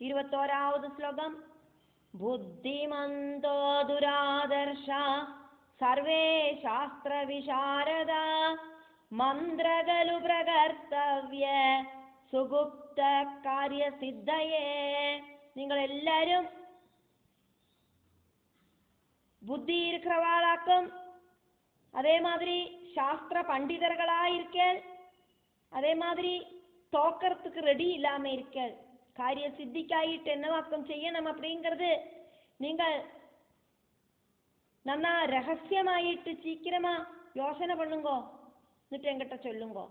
21ാவது ശ്ലോകം. ബുദ്ധിമന്തോ ദുരാദർശ സർവേ ശാസ്ത്ര വിശാരദ മന്ത്രകലു പ്രകർത്തവ്യ സുഗുപ്ത കാര്യസിദ്ധയേ. നിങ്ങൾ എല്ലാരും புத்தி இருக்கிறவாளாக்கும், அதே மாதிரி சாஸ்திர பண்டிதர்களா இருக்கேள், அதே மாதிரி தோக்கறதுக்கு ரெடி இல்லாம இருக்கேள். காரிய சித்திக்காயிட்டு என்னவாக்கம் செய்யணும் அப்படிங்கிறது நீங்கள் நன்னா ரகசியமாயிட்டு சீக்கிரமா யோசனை பண்ணுங்கோ, എന്നിട്ട് என்கிட்ட சொல்லுங்கோ.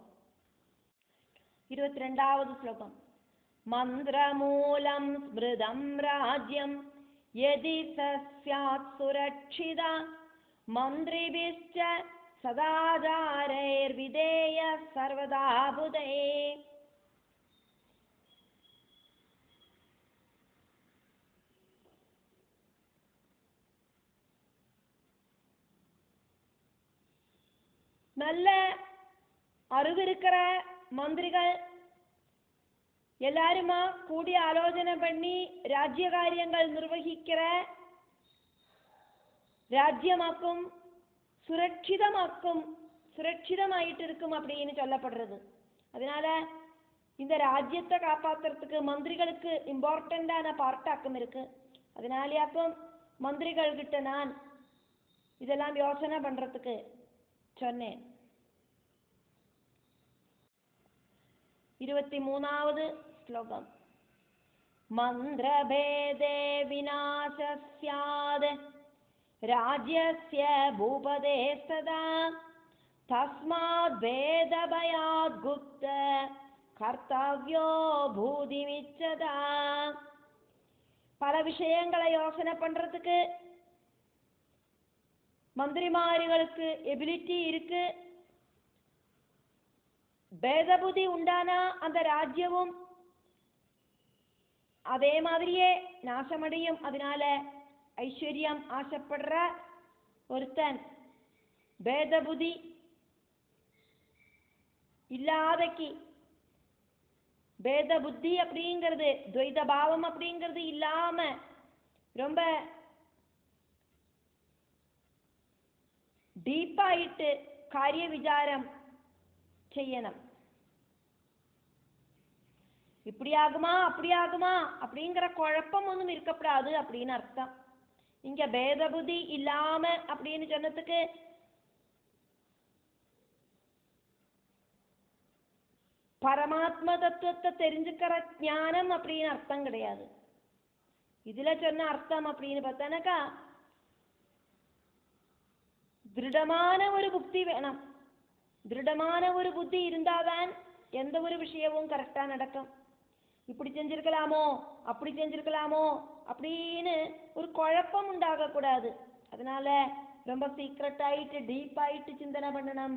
22ാவது ശ്ലോകം. മന്ത്രമൂലം സ്മൃതം രാജ്യം യദി സ്യാത് സുരക്ഷിത മന്ത്രിഭിശ്ച സദാചാരൈർവിധേയ സർവദാ ബുധേ. நல்ல அறிவு இருக்கிற மந்திரிகள் எல்லாருமா கூடி ஆலோசனை பண்ணி ராஜ்ய காரியங்கள் நிர்வகிக்கிற ராஜ்யமாக்கும் சுரட்சிதமாயிட்டு இருக்கும் அப்படின்னு சொல்லப்படுறது. அதனால இந்த ராஜ்யத்தை காப்பாத்துறதுக்கு மந்திரிகளுக்கு இம்பார்ட்டண்டான பார்ட்டாக்கும் இருக்கு. அதனாலயாக்கும் மந்திரிகள் கிட்ட நான் இதெல்லாம் யோசனை பண்றதுக்கு சொன்னேன். 23ാவது ശ്ലോകം. മന്ത്രഭേദേ വിനാശസ്യാദ് രാജ്യസ്യ ഭൂപതേ സദാ തസ്മാദ് ഭേദഭയാദ് ഗുപ്ത കർത്തവ്യോ ഭൂതിമിച്ഛതാ. പല விஷயங்களை யோசனை பண்றதுக்கு மந்திரிமார்களுக்கு எபிலிட்டி இருக்கு. பேதபுதி உண்டானா அந்த ராஜ்யமும் அதே மாதிரியே நாசமடையும். அதனால ஐஸ்வர்யம் ஆசைப்படுற ஒருத்தன் பேதபுதி இல்லாதக்கு, பேத புத்தி அப்படிங்கிறது துவைத பாவம் அப்படிங்கிறது இல்லாம ரொம்ப டீப்பாயிட்டு காரிய விசாரம் செய்யணும். இப்படி ஆகுமா அப்படி ஆகுமா அப்படிங்கிற குழப்பம் ஒன்றும் இருக்கப்படாது அப்படின்னு அர்த்தம். இங்க பேத புத்தி இல்லாம அப்படின்னு சொன்னதுக்கு பரமாத்ம தத்துவத்தை தெரிஞ்சுக்கிற ஞானம் அப்படின்னு அர்த்தம் கிடையாது. இதுல சொன்ன அர்த்தம் அப்படின்னு பார்த்தானாக்கா திருடமான ஒரு புத்தி வேணும். திருடமான ஒரு புத்தி இருந்தாதான் எந்த ஒரு விஷயமும் கரெக்டா நடக்கும். இப்படி செஞ்சிருக்கலாமோ அப்படி செஞ்சிருக்கலாமோ அப்படின்னு ஒரு குழப்பம் உண்டாக கூடாது. அதனால ரொம்ப சீக்ரெட் ஆயிட்டு டீப் ஆயிட்டு சிந்தனை பண்ணணும்.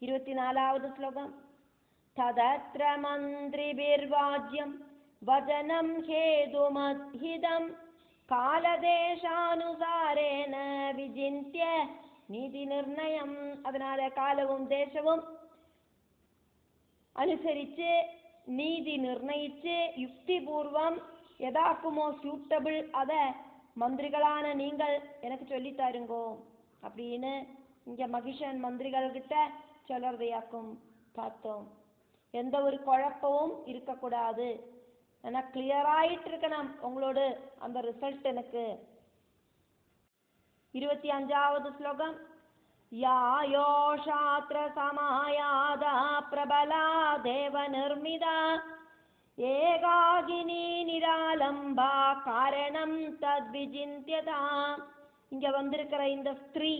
24வது ஸ்லோகம். ததத்ர மந்திரிபிர்வாஜ்யம் வஜனம் ஹேதுமத்ஹிதம் காலதேசானுசாரேன விஜின்த்ய நீதி நிர்ணயம். அதனால காலവും ദേശവും അനുസരിച്ച് നീതി നിർണയിച്ച് யுக்திபூர்வம் எதாக்குமோ சூட்டபிள் அதை மந்திரிகளான நீங்கள் எனக்கு சொல்லி தாருங்கோ அப்படின்னு இங்க மகிஷன் மந்திரிகள் கிட்ட சொல்றதையாக்கும் பார்த்தோம். எந்த ஒரு குழப்பமும் இருக்கக்கூடாது, எனக்கு கிளியராயிட்டு இருக்கணும் உங்களோட அந்த ரிசல்ட் எனக்கு. 25வது ஸ்லோகம். யாயோஷாத்ர சமாயாதா பிரபலா தேவ நிர்மிதா ஏகாகினி நிராலம்பா காரணம் தத்விஜிந்த்யதா. இங்க வந்திருக்கிற இந்த ஸ்திரீ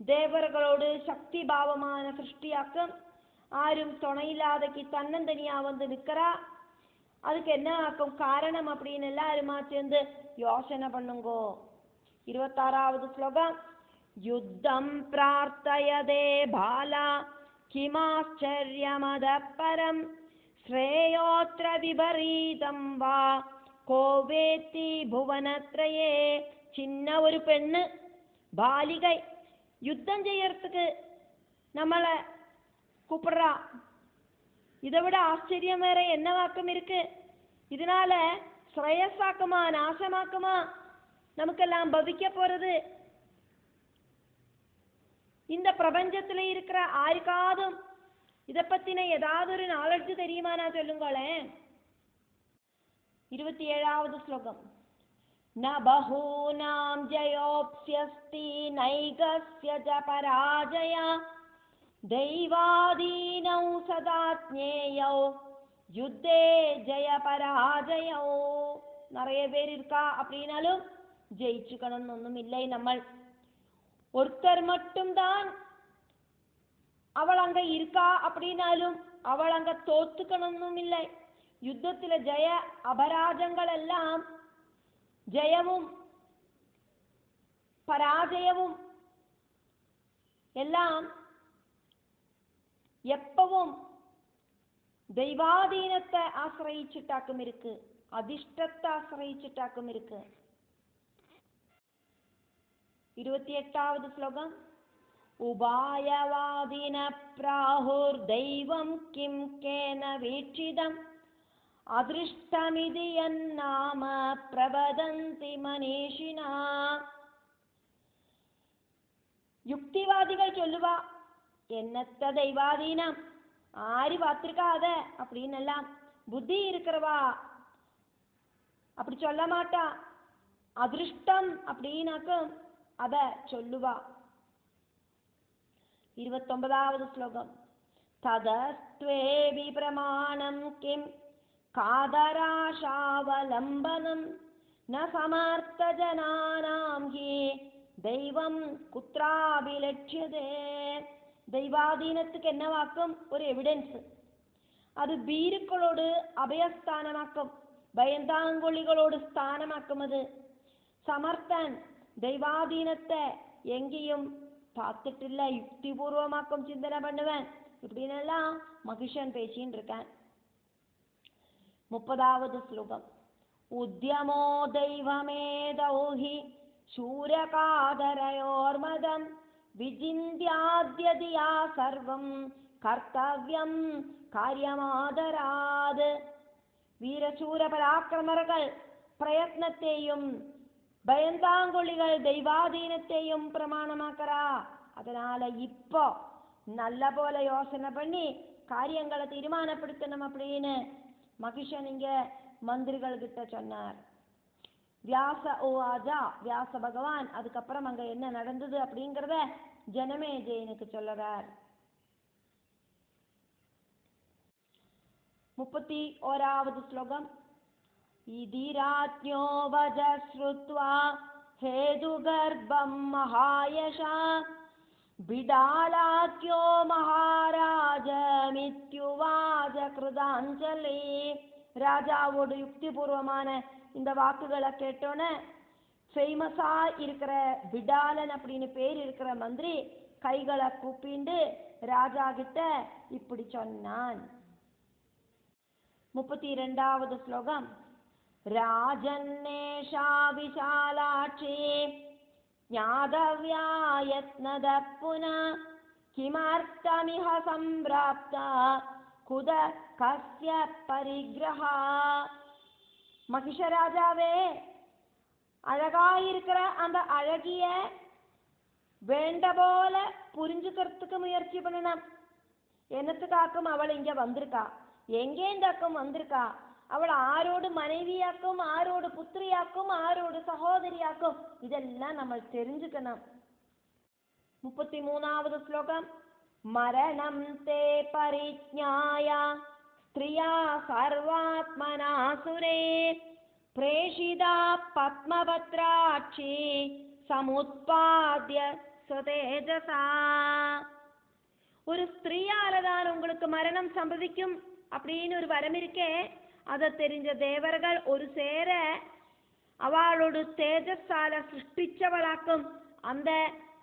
தேவர்களோடு சக்தி பாவமான சிருஷ்டியாக்கும். ஆரும் துணையில்லாதக்கு தன்னந்தனியா வந்து நிற்கிறா. அதுக்கு என்ன ஆக்கும் காரணம் அப்படின்னு எல்லாருமா சேர்ந்து யோசனை பண்ணுங்கோ. 26வது ஸ்லோகம். யுத்தம் பிரார்த்தயதே பாலா கிமாச்சர்யமதப்பரம் ஸ்ரேயோத்ர விபரீதம் வா கோவேத்தி புவனத்ரயே. சின்ன ஒரு பெண்ணு பாலிகை யுத்தம் செய்யறதுக்கு நம்மளை கூப்பிடுறா. இதை விட ஆச்சரியம் வேற என்ன வாக்கம் இருக்கு? இதனால ஸ்ரேயஸாக்குமா நாசமாக்குமா நமக்கெல்லாம் பவிக்க போறது? இந்த பிரபஞ்சத்துல இருக்கிற ஆருக்காதும் இதை பத்தின ஏதாவது ஒரு நாலேஜ் தெரியுமா? நான் சொல்லுங்களேன். 27வது ஸ்லோகம். ந பஹூனாம் ஜயோப்ஸ்யஸ்தி நைகஸ்ய ஜ பராஜயா தெய்வாதீனௌ சதாத்ஞேயௌ யுத்தே ஜய பராஜயோ. நிறைய பேர் இருக்கா அப்படின்னாலும் ஜெயிச்சுக்கணும்னு ஒன்றும் இல்லை. நம்ம ஒருத்தர் மட்டும்தான் அவள் அங்க இருக்கா அப்படின்னாலும் அவள் அங்க தோத்துக்கணும்னும் இல்லை. யுத்தத்துல ஜெய அபராஜங்கள் எல்லாம் ஜெயமும் பராஜயமும் எல்லாம் எப்பவும் தெய்வாதீனத்தை ஆசிரயிச்சுட்டாக்கும் இருக்கு, அதிர்ஷ்டத்தை ஆசிரயிச்சுட்டாக்கும் இருக்கு. 28வது ஸ்லோகம். உபாயவாதின பிராஹுர் தெய்வம் கிம் கேன வீட்சிதம் அதிருஷ்டமிதி யன்னாம பிரபதந்தி மனீஷினா. யுக்திவாதிகள் சொல்லுவா, என்னத்த தெய்வாதீனம், ஆரி பார்த்திருக்காத அப்படின்னு எல்லாம். புத்தி இருக்கிறவா அப்படி சொல்ல மாட்டா. அதிருஷ்டம் அப்படின்னாக்கும் அத சொல்லுவா. 29வது ஸ்லோகம். ததஸ்த்வேபி பிரமாணம் கிம் காதராஷாவலம்பனம் ந சமர்த்த ஜனானாம் ஹி தெய்வம் குத்ராபிலட்சியதே. தெய்வாதீனத்துக்கு என்ன வாக்கும்? ஒரு எவிடன்ஸ். அது பீருக்களோடு அபயஸ்தானமாக்கும், பயந்தாங்கொழிகளோடு ஸ்தானமாக்கும். அது சமர்த்தன் தெய்வாதீனத்தை எங்கேயும் பார்த்துட்டில்ல, யுக்திபூர்வமாக்கும் சிந்தனை பண்ணுவேன் இப்படின்னு எல்லாம் மகிஷன் பேசின்னு இருக்கேன். 30வது ஸ்லோகம். உத்யமோ தெய்வமேதௌஹி சூரகாதரயோர்மதம் விஜிந்த்யாத்யதியா சர்வம் கர்த்தவ்யம் காரியமாதராது. வீரசூர பராக்கிரமர்கள் பிரயத்னத்தையும் பயந்தாங்கொழிகள் தெய்வாதீனத்தையும் பிரமாணமாக்கறா. அதனால இப்போ நல்ல போல யோசனை பண்ணி காரியங்களை தீர்மானப்படுத்தணும் அப்படின்னு மகிஷன் இங்க மந்திரிகள் கிட்ட சொன்னார். வியாச ஓவாஜா, வியாச பகவான் அதுக்கப்புறம் அங்க என்ன நடந்தது அப்படிங்கிறத ஜனமேஜயனுக்கு சொல்லறார். 31வது ஸ்லோகம். இதிராஜ்ஞோ வஜ ஸ்ருத்வா ஹேதுகர்பம் மகாயஷா பிடாலாக்யோ மகாராஜ மித்யுவாஜ கிருதாஞ்சலி. ராஜாவோட யுக்திபூர்வமான இந்த வாக்குகளை கேட்டோன்னே ஃபேமஸா இருக்கிற பிடாலன் அப்படின்னு பேர் இருக்கிற மந்திரி கைகளை கூப்பிண்டு ராஜா கிட்ட இப்படி சொன்னான். 32வது ஸ்லோகம். ராஜன்னேஷா விஷாலாட்சி ஞாதவ்யா யத்னத புனா கிமர்த்தமிஹ சம்பிராப்தா குத கஸ்ய பரிக்ரஹா. மகிஷராஜாவே, அழகாயிருக்கிற அந்த அழகிய வேண்ட போல புரிஞ்சுக்கிறதுக்கு முயற்சி பண்ணணும். என்னத்துக்காக்கும் அவள் இங்க வந்திருக்கா, எங்கேந்தாக்கும் வந்திருக்கா, அவள் ஆரோடு மனைவியாக்கும், ஆரோடு புத்திரியாக்கும், ஆரோடு சகோதரியாக்கும், இதெல்லாம் நம்ம தெரிஞ்சுக்கணும். 33வது ஸ்லோகம். மரணம் தே பரிஜ்ஞாய ஸ்திரியா சர்வாத்மனாசுரே பிரேஷிதா பத்மபத்ராட்சி சமுத்பாத்ய சுதேஜசா. ஒரு ஸ்திரீயாலதான் உங்களுக்கு மரணம் சம்பவிக்கும் அப்படின்னு ஒரு வரம் இருக்கே, அதை தெரிஞ்ச தேவர்கள் ஒரு சேர அவளோடு தேஜஸால சிருஷ்டிச்சவளாக்கும் அந்த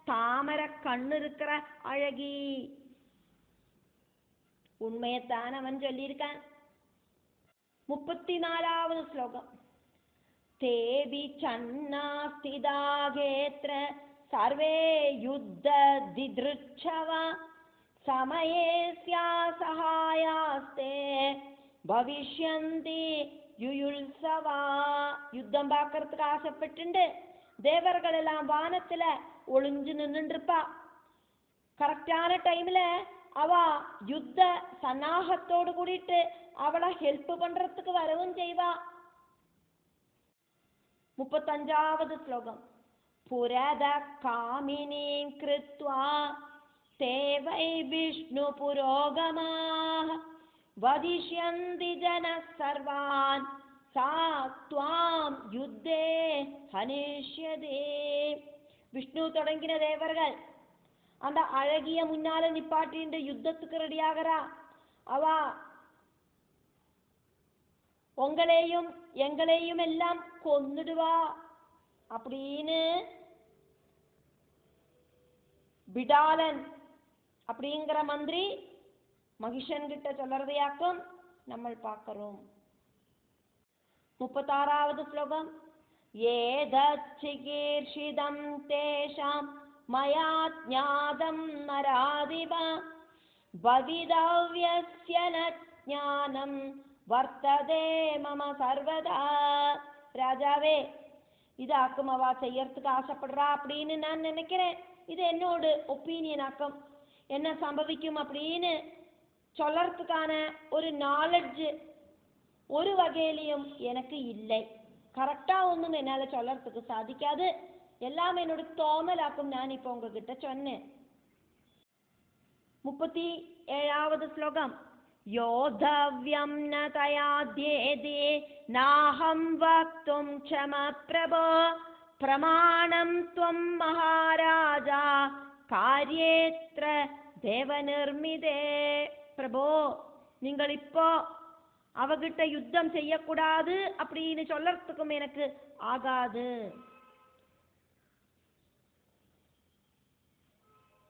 தாமர கண்ணு இருக்கிற அழகி. உண்மையத்தான் அவன் சொல்லியிருக்கான். 34வது ஸ்லோகம். தேபி சன்னாஸ்திதாகேத்ர சர்வே யுத்த தித்ருச்சவா സമയേസ്യാ സഹായാസ്തേ ഭവിഷ്യന്തി യുയുത്സവ. യുദ്ധം പാക്കறதுக்கு ஆசைப்பட்டு தேவர்கள் எல்லாம் வானத்துல ஒளிஞ்சு நின்றுப்பா. கரெக்டான டைம்ல அவ யுத்த சன்னாகத்தோடு கூடிட்டு அவளை ஹெல்ப் பண்றதுக்கு வரவும் செய்வா. 35வது ஸ்லோகம். புரத காமினீம் கிருத்வா தேவை விஷ்ணு புரோகமாஹ வதிஷ்யந்தி ஜனः சர்வான் சா த்வாம் யுத்தே ஹனிஷ்யதே. விஷ்ணு தொடங்கின தேவர்கள் அந்த அழகிய முன்னால நிப்பாட்டிட்டு யுத்தத்துக்கு ரெடியாகிறா. அவ உங்களையும் எங்களையும் எல்லாம் கொன்னுடுவா அப்படின்னு பிடாலன் அப்படிங்கிற மந்திரி மகிஷன் கிட்ட சொல்லறதையாக்கும் நம்ம பார்க்கிறோம். 36வது ஸ்லோகம். ஏதச்சிகீர்ஷிதம் தேஷாம் மயா ஞாதம் நராதிப பவிதவ்யஸ்ய ந ஞானம் வர்த்ததே மம சர்வதா. ராஜாவே, இதாக்கும் அவா செய்யறதுக்கு ஆசைப்படுறா அப்படின்னு நான் நினைக்கிறேன். இது என்னோட ஒப்பீனியன் ஆக்கம். என்ன சம்பவிக்கும் அப்படின்னு சொல்லறதுக்கான ஒரு நாலெட்ஜ் ஒரு வகையிலையும் எனக்கு இல்லை. கரெக்டா ஒன்றும் என்னால் சொல்லறதுக்கு சாதிக்காது. எல்லாம் என்னோட தோமலாக்கும். நான் இப்போ உங்ககிட்ட சொன்னேன். 37வது ஸ்லோகம். யோதவ்யம் ந தயாத்யேதி நாஹம் வக்தும் க்ஷம பிரபோ பிரமாணம் த்வம் மகாராஜா காரியேத்ர தேவநிர்மிதே. பிரபோ, நீங்கள் இப்போ அவகிட்ட யுத்தம் செய்யக்கூடாது அப்படின்னு சொல்லறதுக்கும் எனக்கு ஆகாது.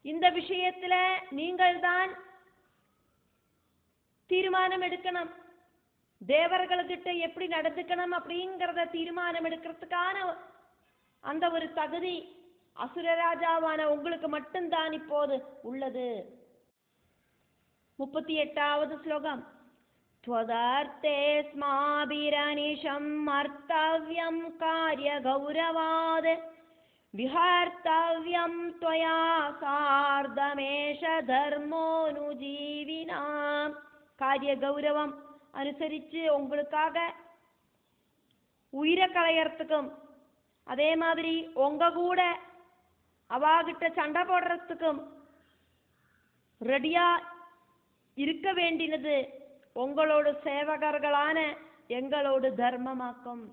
இந்த விஷயத்துல நீங்கள் தான் தீர்மானம் எடுக்கணும். தேவர்கள்கிட்ட எப்படி நடந்துக்கணும் அப்படிங்கிறத தீர்மானம் எடுக்கிறதுக்கான அந்த ஒரு தகுதி அசுரராஜாவான உங்களுக்கு மட்டும்தான் இப்போது உள்ளது. 38வது ஸ்லோகம். त्वदर्थे स्माभिरनिशं मर्तव्यं कार्य गौरवाद विहर्तव्यं त्वया सार्धमेष धर्मोनुजीविनां. कार्य गौरवம் அனுசரித்து உங்களுக்காக உயிரை களையறதுக்கும் அதே மாதிரி உங்க கூட அவாகிட்ட சண்டை போடுறதுக்கும் ரெடியா இருக்க வேண்டினது உங்களோட சேவகர்களான எங்களோட தர்மமாக்கும்.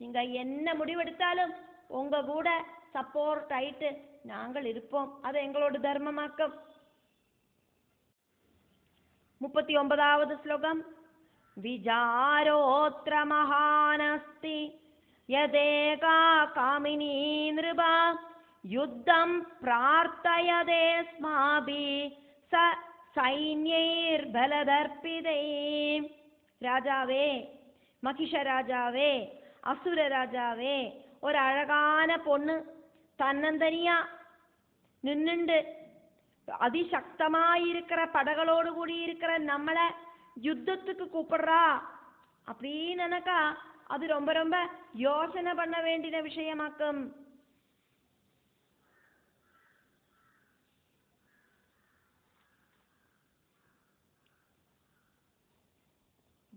நீங்க என்ன முடிவெடுத்தாலும் உங்க கூட சப்போர்ட் ஆயிட்டு நாங்கள் இருப்போம். அது எங்களோட தர்மமாக்கும். 39வது ஸ்லோகம். விஜாரோத்ர மகானஸ்தி யதேகா காமினீ நிருபா யுத்தம் பிரார்த்தயதே ஸ்மாபி ச சைன்யைர் பலதர்ப்பிதை. ராஜாவே, மகிஷ ராஜாவே, அசுர ராஜாவே, ஒரு அழகான பொண்ணு தன்னந்தனியா நின்னுண்டு அதிசக்தமாயிருக்கிற படகளோடு கூடி இருக்கிற நம்மளை யுத்தத்துக்கு கூப்பிடுறா அப்படின்னாக்கா அது ரொம்ப ரொம்ப யோசனை பண்ண வேண்டிய விஷயமாக்கும்.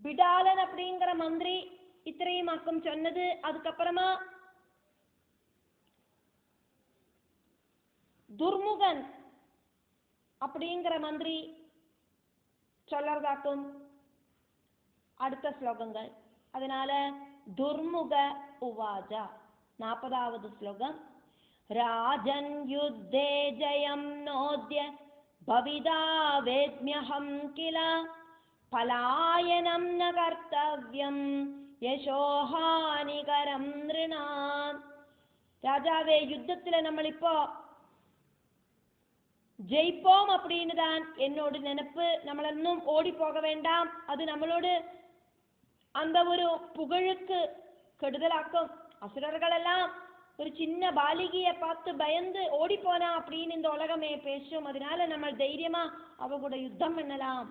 பிடாலன் அப்படிங்கிற மந்திரி இத்திரையும் அக்கம் சொன்னது. அதுக்கப்புறமா துர்முகன் அப்படிங்கிற மந்திரி சொல்லறதாக்கும் அடுத்த ஸ்லோகங்கள். அதனால துர்முக உவாஜா. 40வது ஸ்லோகம். ராஜன் யுத்தே ஜயம் நோத்ய பவிதா வேத்ம்யஹம் கில பலாயனம் ந கர்த்தவ்யம் யசோஹானிகரம் நிருணாம். ராஜாவே, யுத்தத்துல நம்ம இப்போ ஜெயிப்போம் அப்படின்னு தான் என்னோட நினைப்பு. நம்மள இன்னும் ஓடி போக வேண்டாம். அது நம்மளோடு அந்த ஒரு புகழுக்கு கெடுதலாக்கும். அசுரர்கள் எல்லாம் ஒரு சின்ன பாலிகையை பார்த்து பயந்து ஓடி போனா அப்படின்னு இந்த உலகமே பேசும். அதனால நம்ம தைரியமா அவ கூட யுத்தம் பண்ணலாம்